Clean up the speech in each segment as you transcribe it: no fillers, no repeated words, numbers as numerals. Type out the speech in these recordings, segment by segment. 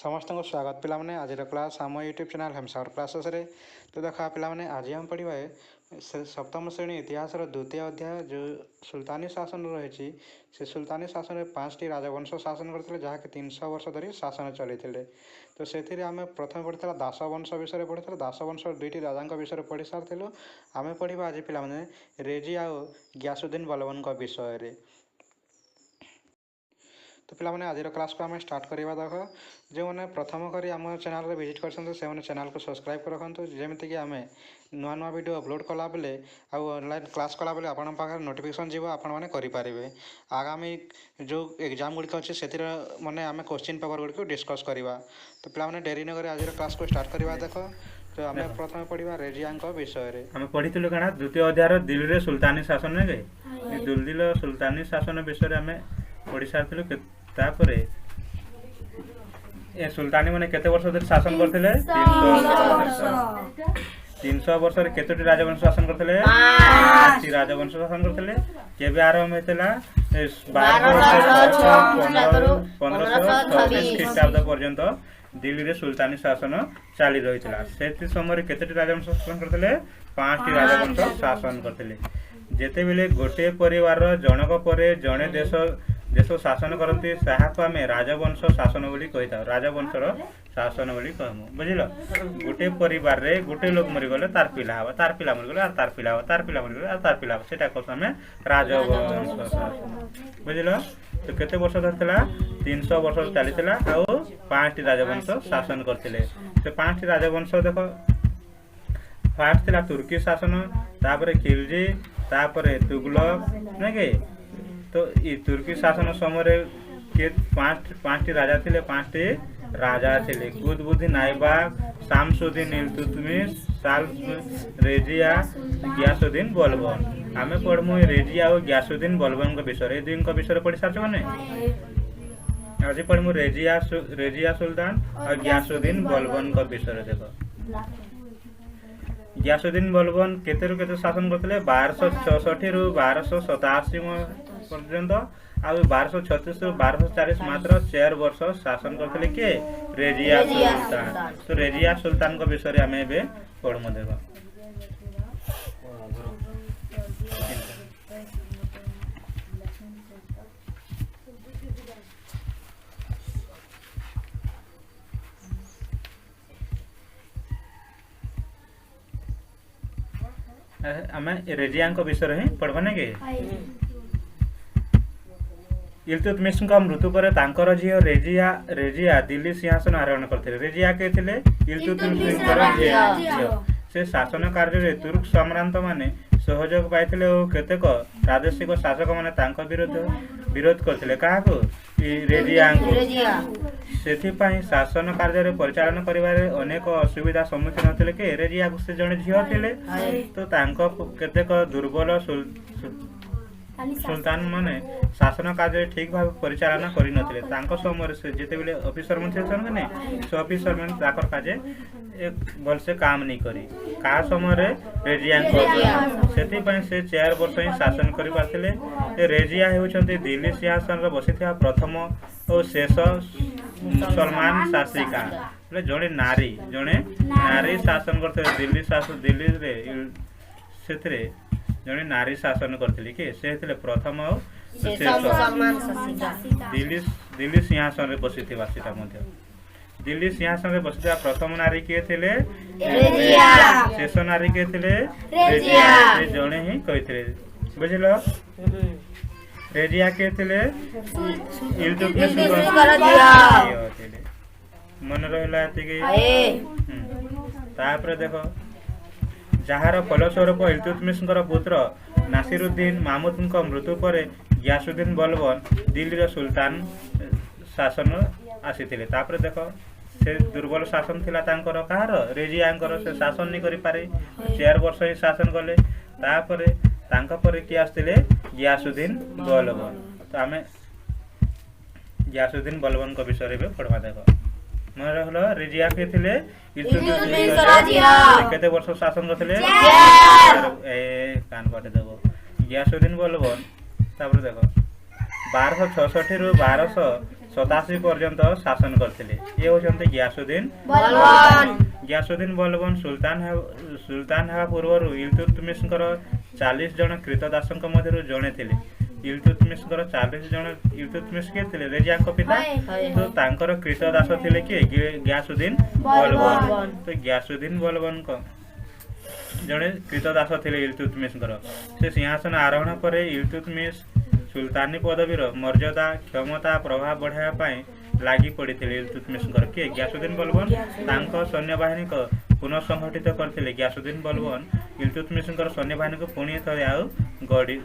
समस्त को स्वागत पिलाने आज क्लास आम यूट्यूब चैनल हेमसावर क्लासेस रे। तो देखा पिलाने आज हम पढ़ा सप्तम श्रेणी इतिहास द्वितीय अध्याय जो सुल्तानी शासन रही से सुल्तानी शासन में 5टी राजवंश शासन करते जहाँकि 300 वर्ष धरी शासन चली। तो से आम प्रथम पढ़ी दासवंश विषय पढ़ी दासवंश 2टी राजा विषय पढ़ी सारी आम पढ़ा आज पिलाने रेजी आउ गियासुद्दीन बलबन विषय। तो पिलाने आज क्लास को आम स्टार्ट करवा। देख जो मैंने प्रथम करी आम चैनल रे विजिट कर चैनल को सब्सक्राइब कर रखु जमीक आम नुआ नुआ वीडियो अपलोड कला बेले ऑनलाइन क्लास कला बेले आपन पाखे नोटिफिकेशन जीव आपण मैंने करेंगे। आगामी जो एग्जाम गुड़िक अच्छे से मैंने आम क्वेश्चन पेपर गुड़िक डिस्कस करवा। तो पिलाने डेरी नगर आज क्लास को स्टार्ट करवा। देख तो आम प्रथम पढ़ा रेजिया विषय आम पढ़ी कण द्वितीय अध्याय दिल्ली सुल्तानी शासन ने दिल्ली सुल्तानी शासन विषय आम पढ़ी सारी। तापरे ए सुल्तानी माने केते वर्ष धरि शासन करथिले 300 वर्ष रे केतोटी राजवंश शासन करथिले 5टी राजवंश शासन करथिले। केबे आरंभ हेतला 1526 ख्रीष्टाब्द पर्यंत दिल्ली रे सुल्तानी शासन चाली रहितला। सेति समय केतोटी राजवंश शासन करथिले 5टी राजवंश शासन करथिले। जेते बेले गोटे परिवार जनक परे जणे देश शासन करती आम राजवंश शासन बोली कही था। राजवंशर शासन बोली कहमु बुझल। गोटे परिवार रे गोटे लोक मरीगले तार पिला हम तार पिला मरीगले आर तार पिला हम तार पिला मरीगले आर तार पिला हम सेटा कहू आम राजवंश शासन बुझल। तो केते वर्ष धरला 300 वर्ष चली आउ 5टी राजवंश शासन करथिले। तो 5टी राजवंश देख फास्ट थिला तुर्की शासन तापरे खिलजी तापरे तुगलक नाके। तो ये तुर्की शासन समय के 5टी राजा थिले 5टी राजा थिले कुतुबुद्दीन ऐबक शामसुद्दीन इल्तुतमिश रेजिया गियासुद्दीन बलबन। आमे पढ़मु रेजिया और गियासुद्दीन बलबन के विषय दिन का विषय पढ़ी सारछ माने आज पढ़मु रेजिया सुल्तान और गियासुद्दीन बलबन का विषय। देखो गियासुद्दीन बलबन केते रु केते शासन करथिले 1266 रु 1287 पर्यंत आ 1236 रु 1240 मात्र 4 वर्ष शासन करथिले के रेजिया सुल्तान। तो रेजिया सुल्तान को विषय आमे एबे पढमु। देखो आमे रेजिया को विषय ही पढ़बा ने के। इल्तुतमिश का मृत्यु पर तांकर झियो रेजिया दिल्ली सिंहासन आरोहण करथिले। रेजिया के थिले इल्तुतमिश झियो। से शासन कार्य रे तुर्क सम्रांत माने सहयोग पाइथिले ओ केतेक प्रादेशिक शासक माने तांको विरोध करथिले काहाको रेजिया को। सेथि पई शासन कार्य रे परिचालन करिवारे अनेक असुविधा सम्मुखीन होथिले के रेजिया को से जणे झियो थिले। तो तांको केतेक दुर्बल सुल्तान माने शासन कार्य ठीक भाव परिचालन करि नथिले। तांको समय से जेते बेले ऑफिसर मन छन ने सो ऑफिसर मन ताकर काजे एक भल से काम नहीं करी का समय रे रेजिया को सेति पय से 4 वर्ष ही शासन करि पाथिले। ए रेजिया हेउछन्ते दिल्ली सिंहासन रे बसिथिया प्रथम और शेष मुसलमान शासिका जणे नारी शासन करथे। दिल्ली रे सेथरे जणे नारी शासन करथिले के से हेतले प्रथम और दिल्ली सिंहासन रे बसिथिबा सेटा मध्ये दिल्ली सिंहासन रे बसिथिबा प्रथम नारी के थिले रेजिया शेष नारी के थिले रेजिया से जणे ही कहिथिले बुझलो। रेजिया के थिले इल्तुतमिश कर दिया मन रहला एतिके। तापर देखो जहार फलस्वरूप इल्तुतमिश पुत्र नासिरुद्दीन मामूद मृत्यु पर गियासुद्दीन बलबन दिल्ली सुल्तान शासन आसीथिले। तापर देखो से दुर्बल शासन थिला तांकर कहार रेजियाଙ୍କର से शासन नहीं करि पारे 4 वर्ष ही शासन कले। तापर तांका पर कि आस्थिले गियासुद्दीन बलबन। तो आमे गियासुद्दीन बलबन को विषय रे पढ़वा। देखो मन रहलो रेजिया के थिले केते वर्ष शासन करथिले ए कान पटे देबो गियासुद्दीन बलबन। तापर देखो 1266 रु 1200 87 पर्यंत शासन करथिले। ये होचंते गियासुद्दीन बलवान गियासुद्दीन बलवान सुल्तान हेबा पूर्वरु इल्तुतमिशଙ୍କର 40 जण कृतदासଙ୍କ ମଧ୍ୟରୁ ଜଣେ ଥିଲେ। इल्तुतमिशଙ୍କର 40 जण इल्तुतमिश के ଥିଲେ रेजियाଙ୍କ पिता। तो तांकर कृतदास ଥିଲେ कि गियासुद्दीन बलवान। तो गियासुद्दीन बलवान को जड़े कृतदास थे इल्तुतमिशଙ୍କର। से सिंहासन आरोहण पर इल्तुतमिश सुल्तानी पदवीर मर्यादा क्षमता प्रभाव बढ़ाई लगी पड़ी इल्तुतमिशଙ୍କର किए गियासुद्दीन बलवान तांको सैन्य बाहिनी को पुनः संगठित करते। गियासुद्दीन बलवान इल्तुतमिशଙ୍କର सैन्य बाहिनी को पुणी थे आउ गढ़ी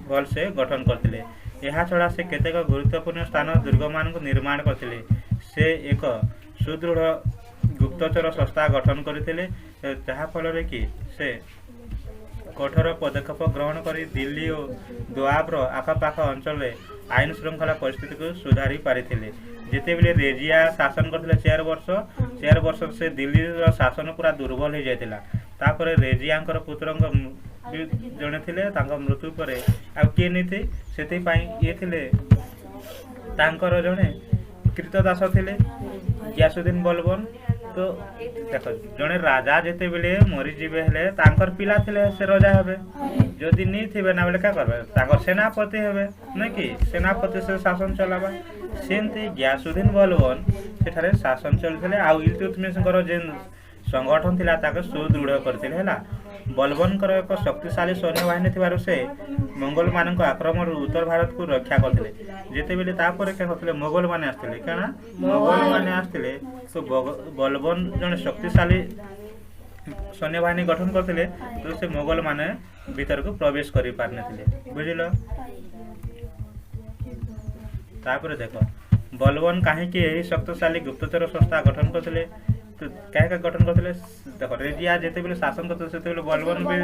भलसे गठन करते। यह छड़ा से केतेक गुरुत्वपूर्ण स्थान दुर्ग मान निर्माण करते। से एक सुदृढ़ गुप्तचर संस्था गठन करते जहाँफल कि से कठोर पदक्षेप ग्रहण कर दिल्ली और दोआबर आखपाख अंचल आईन श्रृंखला परिस्थिति को सुधारी पारि जिते बेले रेजिया शासन करते 4 वर्ष से दिल्ली शासन पूरा दुर्बल हो जाता। तापर रेजिया पुत्र जड़े थे मृत्यु पर आउ किए नहीं थे से ये थे जड़े कृतदास थे गियासुद्दीन बलवान। तो देख जड़े राजा जिते बेले मरीजे हेले तांकर पिला थिले से राजा हेबे जदि नहीं थे ना बेले क्या करबे तांकर सेनापति हेबे नहीं कि सेनापति से शासन चलाबा। सेमती गियासुद्दीन बलवान सेठारे शासन चलते आउ इल्तुतमिशଙ୍କର जेन संगठन थिला ताके सुदृढ़ करथिले हैला। बलवानकर एक शक्तिशाली सैन्य बाहिनी थिबारु से मंगोल मानक आक्रमण उत्तर भारत को रक्षा करथिले। जेते बेले तापर के होतले मोगल माने आस्थिले काना मोगल माने आस्थिले तो बलवान जने शक्तिशाली सैन्य बाहिनी गठन करथिले तो से मोगल माने भीतर को प्रवेश करि पारनथिले बुझिलो। तापर देखो बलवान काहे कि एही शक्तिशाली गुप्तचर संस्था गठन करथिले तो क्या गठन करते देख रेजिया जिते बेले शासन करते से बलवान भी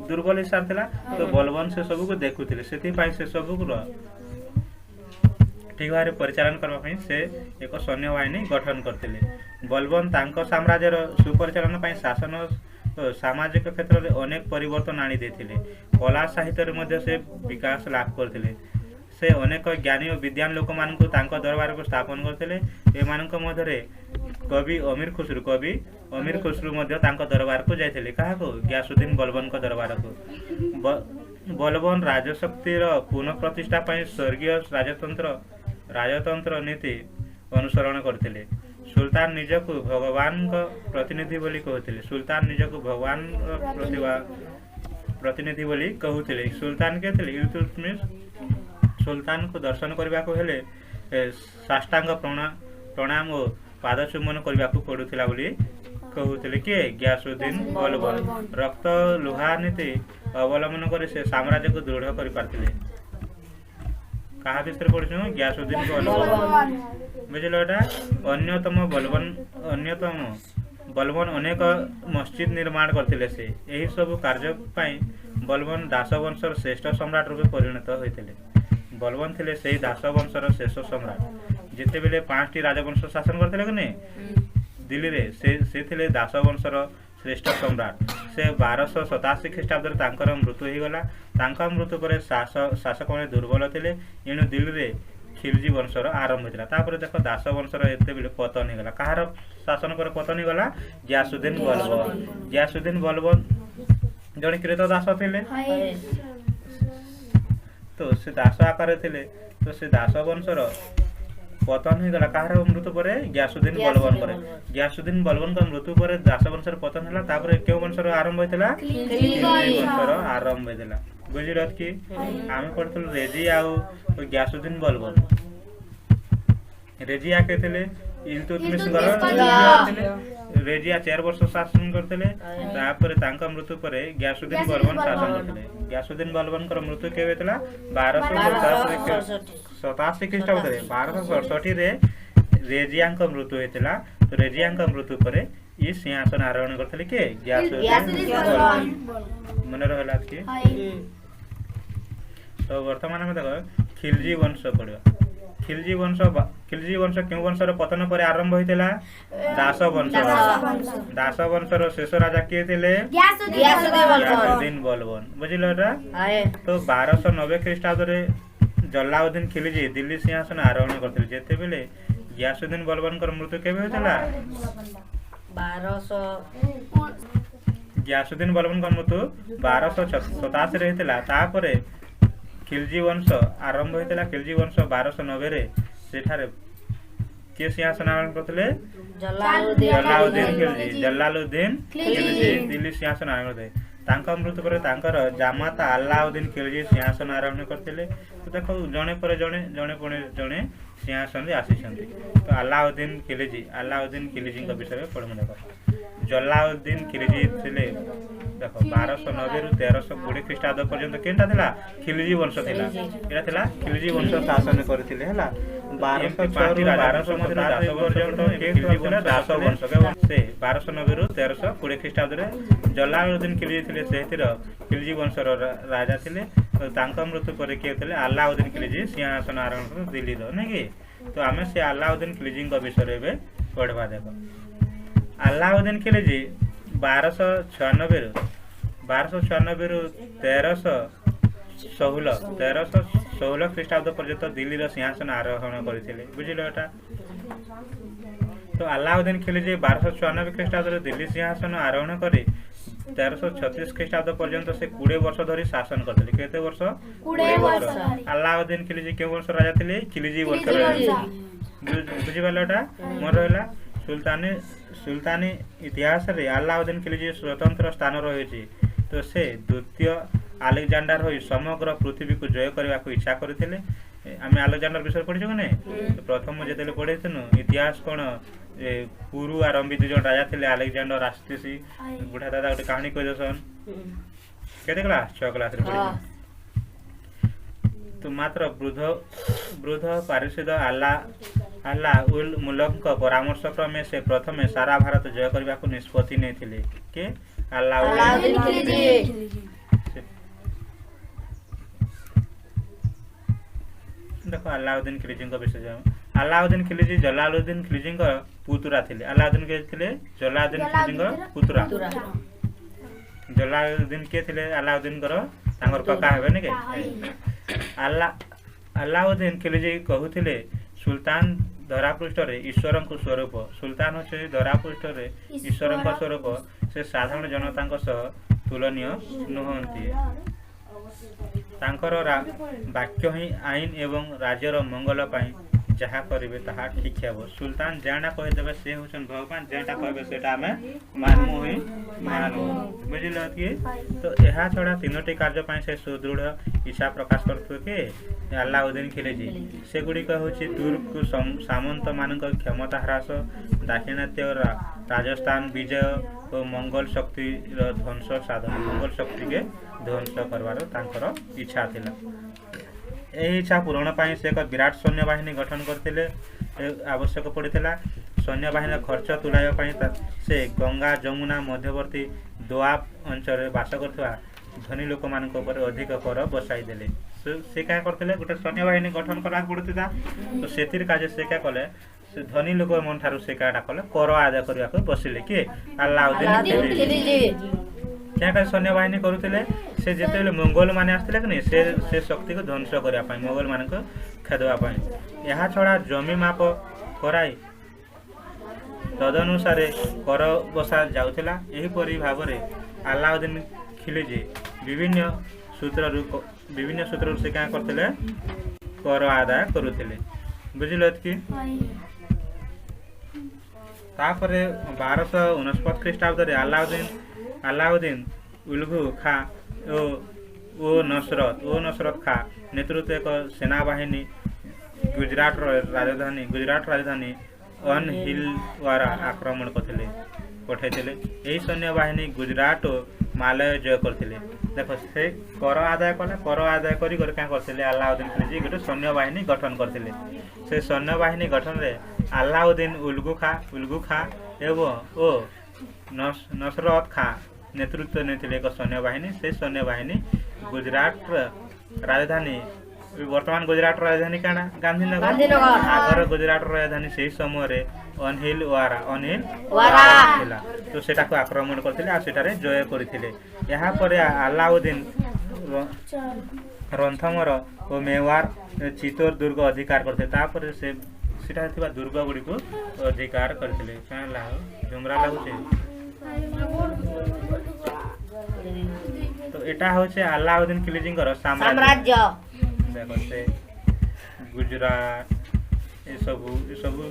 दुर्बल हिसाब था। तो बलवान से सब को देखुले से सब ठीक भाव परिचालन करने से एक सैन्य बाहिनी गठन करते। बलवान तांको साम्राज्यर सुपरिचालन शासन सामाजिक क्षेत्र में अनेक परिवर्तन आनी देथिले। कला साहित्य से विकास लाभ करते। से अनेक ज्ञानी और विद्वान लोक मान दरबार को स्थापन करते। मध्य कवि अमीर खुसरू दरबार को जाते क्या गियासुद्दीन बलवान को दरबार को। बलवान राजशक्तिर पुनः प्रतिष्ठा स्वर्गीय राजतंत्र नीति अनुसरण करते। सुल्तान निजक भगवान प्रतिनिधि बोली कहते। सुल्तान निजक भगवान प्रतिनिधि बोली कहते। सुल्तान के इल्तुतमिश सुल्तान को दर्शन करने को हेले साष्टांग प्रणाम और पाद चुम्बन करने को पड़ूला बोली कहते किए गियासुद्दीन बलवान। रक्त लुहा नीति अवलंबन कर से साम्राज्य को दृढ़ कर पारथिले। कहा विषय पढ़ु गियासुद्दीन बलवान बुझल। अन्यतम बलवान अनेक मस्जिद निर्माण करते। से यही सब कार्य बलवान दास वंशर श्रेष्ठ सम्राट रूपे परिणत होते। बलवान थे से दास वंशर शेष सम्राट जिते बेले 5टी राजवंश शासन करते कि नहीं दिल्ली रे से थे दास वंशर श्रेष्ठ सम्राट। से 1287 ख्रीष्टाब्द मृत्यु हो गला। मृत्यु पर शासक मैंने दुर्बल थे एणु दिल्ली रे खिलजी वंशर आरंभ होता। तापर देख दास वंशर एते बेले पतन हो गला। कहार शासन पर पतन हो गला गियासुद्दीन बलवान। गियासुद्दीन बलवान जड़े कृतदास थे तो से दास आकार थे। तो से दास वंशर पतन हो गला। कहार मृत्यु पर गियासुद्दीन बलवान पर। गियासुद्दीन बलवान का मृत्यु पर दास वंशर पतन है। क्यों वंशर आरंभ होता खिलजी वंशर आरंभ होता बुझल कि आम पढ़ु रेजिया और गियासुद्दीन बलवान। रेजिया के थे इल्तुतमिश रेजिया 4 वर्ष शासन करते। मृत्यु पर गियासुद्दीन बलवान शासन करते। गियासुद्दीन बलवान मृत्यु के 1287 ख्रीष्टाब्द 1267 रेजिया मृत्यु होता। तो रेजिया मृत्यु पर ये सिंहासन आरोहण करते कि गियासुद्दीन बलवान मन रहा कि। तो वर्तमान में देख खिलजी वंश पढ़ा। खिलजी वंश क्यों वंशर पतन पर आरंभ होता दास वंशर। दास वंशर शेष राजा किए थे गियासुद्दीन बलवान बुझल। तो 1290 ख्रीष्टाब्द ଜଲାଉଦ୍ଦିନ ଖିଲଜି ଦିଲ୍ଲୀ ସିଂହାସନ ଆରୋହଣ କରିଥିଲେ। ଯେତେବେଳେ ଗିୟାସୁଦ୍ଦିନ ବଲବନଙ୍କର ମୃତ୍ୟୁ କେବେ ହୋଇଥିଲା? 1200 ଗିୟାସୁଦ୍ଦିନ ବଲବନଙ୍କର ମୃତ୍ୟୁ 1287 ରେ ହେଇଥିଲା। ତାପରେ ଖିଲଜି ବଂଶ ଆରମ୍ଭ ହୋଇଥିଲା। ଖିଲଜି ବଂଶ 1290 ସେଠାରେ କିଏ ସିଂହାସନ ଆରୋହଣ କରିଥିଲେ? ଜଲାଉଦ୍ଦିନ ଖିଲଜି ଦିଲ୍ଲୀ ସିଂହାସନ ଆରୋହଣ କରିଥିଲେ। ତାଙ୍କ ମୃତ୍ୟୁ ପରେ ତାଙ୍କର ଜାମାତା ଆଲ୍ଲାଉଦ୍ଦିନ ଖିଲଜି ସିଂହାସନ ଆରୋହଣ କରିଥିଲେ। ତ ଦେଖ ଜଣେ ପରେ ଜଣେ ଜଣେ ସିଂହାସନରେ ଆସିଛନ୍ତି। ତ ଆଲ୍ଲାଉଦ୍ଦିନ ଖିଲଜିଙ୍କ ବିଷୟରେ ପଢ଼ିବୁ। ଦେଖ ଜଲାଉଦ୍ଦିନ ଖିଲଜି ଥିଲେ ଦେଖ 1290 ରୁ 1320 ଖ୍ରୀଷ୍ଟାବ୍ଦ ପର୍ଯ୍ୟନ୍ତ କେନ୍ଟା ଥିଲା? ଖିଲଜି ବଂଶ ଥିଲା। ଏଟା ଥିଲା ଖିଲଜି ବଂଶ ଶାସନ କରିଥିଲେ ହେଲା। 1290 ରୁ 1320 ଖ୍ରୀଷ୍ଟାବ୍ଦରେ ଜଲାଉଦ୍ଦିନ ଖିଲଜି ଥିଲେ। ସେଥିର ଖିଲଜି ବଂଶର ରାଜା ଥିଲେ। ତାଙ୍କ ମୃତ୍ୟୁ ପରେ କିଏ ଥିଲେ? ଆଲ୍ଲାଉଦ୍ଦିନ ଖିଲଜି ସିଂହାସନ ଆରୋହଣ କରିଥିଲେ ଦିଲ୍ଲୀର, ନାଇଁ କି? ତ ଆମେ ସେ ଆଲ୍ଲାଉଦ୍ଦିନ ଖିଲଜିଙ୍କ ବିଷୟରେ ଏବେ ପଢ଼ିବା। ଦେଖ ଆଲ୍ଲାଉଦ୍ଦିନ ଖିଲଜି 1296 ରୁ 1316 ଖ୍ରୀଷ୍ଟାବ୍ଦ ପର୍ଯ୍ୟନ୍ତ ଦିଲ୍ଲୀର ସିଂହାସନ ଆରୋହଣ କରିଥିଲେ। ବୁଝିଲ ଏଟା? ତ ଆଲ୍ଲାଉଦ୍ଦିନ ଖିଲଜି 1296 ଖ୍ରୀଷ୍ଟାବ୍ଦରେ ଦିଲ୍ଲୀ ସିଂହାସନ ଆରୋହଣ କରି 1336 ଖ୍ରୀଷ୍ଟାବ୍ଦ ପର୍ଯ୍ୟନ୍ତ ସେ 20 ବର୍ଷ ଧରି ଶାସନ କରିଥିଲେ। କେତେ ବର୍ଷ? 20 ବର୍ଷ। ଆଲ୍ଲାଉଦ୍ଦିନ ଖିଲଜି କେଉଁ ବର୍ଷ ରାଜା ଥିଲେ? ଖିଲଜି ବର୍ଷ ରାଜା। ବୁଝିପାରିଲ ଏଟା? ମନେ ରହିଲା? ସୁଲତାନି ଇତିହାସରେ ଆଲ୍ଲାଉଦ୍ଦିନ ଖିଲଜି ସ୍ୱତନ୍ତ୍ର ସ୍ଥାନ ରହିଛି। ତ ସେ ଦ୍ୱିତୀୟ ଆଲେକଜାଣ୍ଡାର ହୋଇ ସମଗ୍ର ପୃଥିବୀକୁ ଜୟ କରିବାକୁ ଇଚ୍ଛା କରିଥିଲେ। ଆମେ ଆଲେକଜାଣ୍ଡାର ବିଷୟରେ ପଢ଼ିଛୁ କି ନାଇଁ? ପ୍ରଥମ ଯେତେବେଳେ ପଢ଼ିଥିଲୁ ଇତିହାସ କ'ଣ ପୁରୁ ଆଉ ରମ୍ବି 2 ଜଣ ରାଜା ଥିଲେ। ଆଲେକଜାଣ୍ଡର ଆସିସି ବୁଢ଼ା ଦାଦା ଗୋଟେ କାହାଣୀ କହିଦେସନ୍। କେତେ କ୍ଲାସ୍? 6 କ୍ଲାସରେ ପଢ଼ିଛୁ। ତ ମାତ୍ର ବୃଦ୍ଧ ପାରିଷଦ ଆଲ୍ଲା ଉଲ୍ ମୁଲକଙ୍କ ପରାମର୍ଶ କ୍ରମେ ସେ ପ୍ରଥମେ ସାରା ଭାରତ ଜୟ କରିବାକୁ ନିଷ୍ପତ୍ତି ନେଇଥିଲେ। କି ଆଲ୍ଲାଉଦ୍ଦିନ ଖିଲଜି। ଦେଖ ଆଲ୍ଲାଉଦ୍ଦିନ ଖିଲଜିଙ୍କ ବିଷୟରେ ଆଲ୍ଲାଉଦ୍ଦିନ ଖିଲଜି ଜଲାଲୁଦ୍ଦିନ ଖିଲଜିଙ୍କ ପୁତୁରା ଥିଲେ। ଆଲ୍ଲାଉଦ୍ଦିନ କିଏ ଥିଲେ? ଜଲାଲୁଦ୍ଦିନ ଖିଲଜିଙ୍କ ପୁତୁରା। ଜଲାଲୁଦ୍ଦିନ କିଏ ଥିଲେ? ଆଲ୍ଲାଉଦ୍ଦିନଙ୍କର ତାଙ୍କର କକା ହେବେ ନାଇଁ କି? ଆଲ୍ଲାଉଦ୍ଦିନ ଖିଲଜି କହୁଥିଲେ ସୁଲତାନ ଧରାପୃଷ୍ଠରେ ଈଶ୍ୱରଙ୍କ ସ୍ୱରୂପ। ସୁଲତାନ ହେଉଛି ଧରାପୃଷ୍ଠରେ ଈଶ୍ୱରଙ୍କ ସ୍ୱରୂପ। ସେ ସାଧାରଣ ଜନତାଙ୍କ ସହ ତୁଳନୀୟ ନୁହନ୍ତି। ତାଙ୍କର ବାକ୍ୟ ହିଁ ଆଇନ ଏବଂ ରାଜ୍ୟର ମଙ୍ଗଳ ପାଇଁ ଯାହା କରିବେ ତାହା ଠିକ୍ ହେବ। ସୁଲତାନ ଯାହା କହିଦେବେ ସେ ହେଉଛନ୍ତି ଭଗବାନ। ଯାହା କହିବେ ସେଇଟା ଆମେ ମାନୁ ହିଁ ମାନୁ। ବୁଝିଲ କି? ତ ଏହା ଛଡ଼ା 3ଟି କାର୍ଯ୍ୟ ପାଇଁ ସେ ସୁଦୃଢ଼ ଇଚ୍ଛା ପ୍ରକାଶ କରୁଥିଲେ କି ଆଲ୍ଲାଉଦ୍ଦିନ ଖିଲଜି। ସେଗୁଡ଼ିକ ହେଉଛି ତୁର୍କ ସାମନ୍ତମାନଙ୍କ କ୍ଷମତା ହ୍ରାସ, ଦାକ୍ଷିଣାତ୍ୟ ରାଜସ୍ଥାନ ବିଜୟ ଓ ମଙ୍ଗଲ ଶକ୍ତିର ଧ୍ୱଂସ ସାଧନ। ମଙ୍ଗଲ ଶକ୍ତିକେ ଧ୍ୱଂସ କରିବାର ତାଙ୍କର ଇଚ୍ଛା ଥିଲା। ଏହି ଇଚ୍ଛା ପୂରଣ ପାଇଁ ସେ ଏକ ବିରାଟ ସୈନ୍ୟବାହିନୀ ଗଠନ କରିଥିଲେ। ଆବଶ୍ୟକ ପଡ଼ିଥିଲା। ସୈନ୍ୟବାହିନୀର ଖର୍ଚ୍ଚ ତୁଲାଇବା ପାଇଁ ସେ ଗଙ୍ଗା ଯମୁନା ମଧ୍ୟବର୍ତ୍ତୀ ଦୋଆବ ଅଞ୍ଚଳରେ ବାସ କରୁଥିବା ଧନୀ ଲୋକମାନଙ୍କ ଉପରେ ଅଧିକ କର ବସାଇ ଦେଲେ। ସେ କାଁ କରିଥିଲେ? ଗୋଟେ ସୈନ୍ୟବାହିନୀ ଗଠନ କରିବାକୁ ପଡ଼ୁଥିଲା। ତ ସେଥିର କାର୍ଯ୍ୟ ସେ କାଁ କଲେ? ସେ ଧନୀ ଲୋକମାନଙ୍କ ଠାରୁ ସେ କାଁଟା କଲେ? କର ଆଦାୟ କରିବାକୁ ବସିଲେ। କିଏ? ଆଲ୍ଲାଉଦ୍ଦିନ ଖିଲଜି। क्या सैन्यबाहिनी करुले से जिते मोगल मैंने आसते कि से शक्ति को ध्वंस करने मोगल मान खेदवाई। यह छड़ा जमी माप कराई तदनुसार कर बसा जाऊला। यहीपरि भाव में अलाउद्दीन खिलजी विभिन्न सूत्र से क्या करते कर आदाय करुले। बुझिल कि 1249 ख्रीष्टाब्द अलाउद्दीन उलगु खा ओ नसरत खा नेतृत्व एक सेना बाहिनी गुजरात राजधानी अनहिलवारा आक्रमण करते पठाई। यही सैन्य बाहिनी गुजरात और मालय जय करते। देख से कर आदाय कले कर आदाय करते अलाउद्दीन खिलजी गोटे सैन्य बाहिनी गठन करते। से सैन्य बाहिनी गठन में अलाउद्दीन उलगु खा एवं ओ नसरत खा नेतृत्व नहीं एक सैन्य बाहिनी। से सैन्य बाहिनी गुजरात राजधानी वर्तमान गुजरात राजधानी क्या गांधीनगर आगर गुजरात राजधानी से समय अनहिलवारा तो सेटा को आक्रमण करते जय करते। यहाँ पर अलाउद्दीन रणथंभोर ଓ ମେୱାର ଚିତ୍ତୋର ଦୁର୍ଗ ଅଧିକାର କରିଥିଲେ ତାପରେ ସେ ସେଠାରେ ଥିବା ଦୁର୍ଗ ଗୁଡ଼ିକୁ ଅଧିକାର କରିଥିଲେ କାଁ ହେଲା ଝୁମରା ଲାଗୁଛେ ତ ଏଟା ହଉଛି ଆଲାଉଦ୍ଦିନ ଖିଲଜୀଙ୍କର ସାମ୍ରାଜ୍ୟ ଦେଖ ସେ ଗୁଜରାଟ ଏସବୁ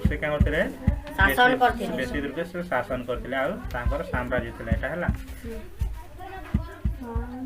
ସେ କାଁ କରିଥିଲେ ବେଶୀ ରୂପେ ସେ ଶାସନ କରିଥିଲେ ଆଉ ତାଙ୍କର ସାମ୍ରାଜ୍ୟ ଥିଲା ଏଟା ହେଲା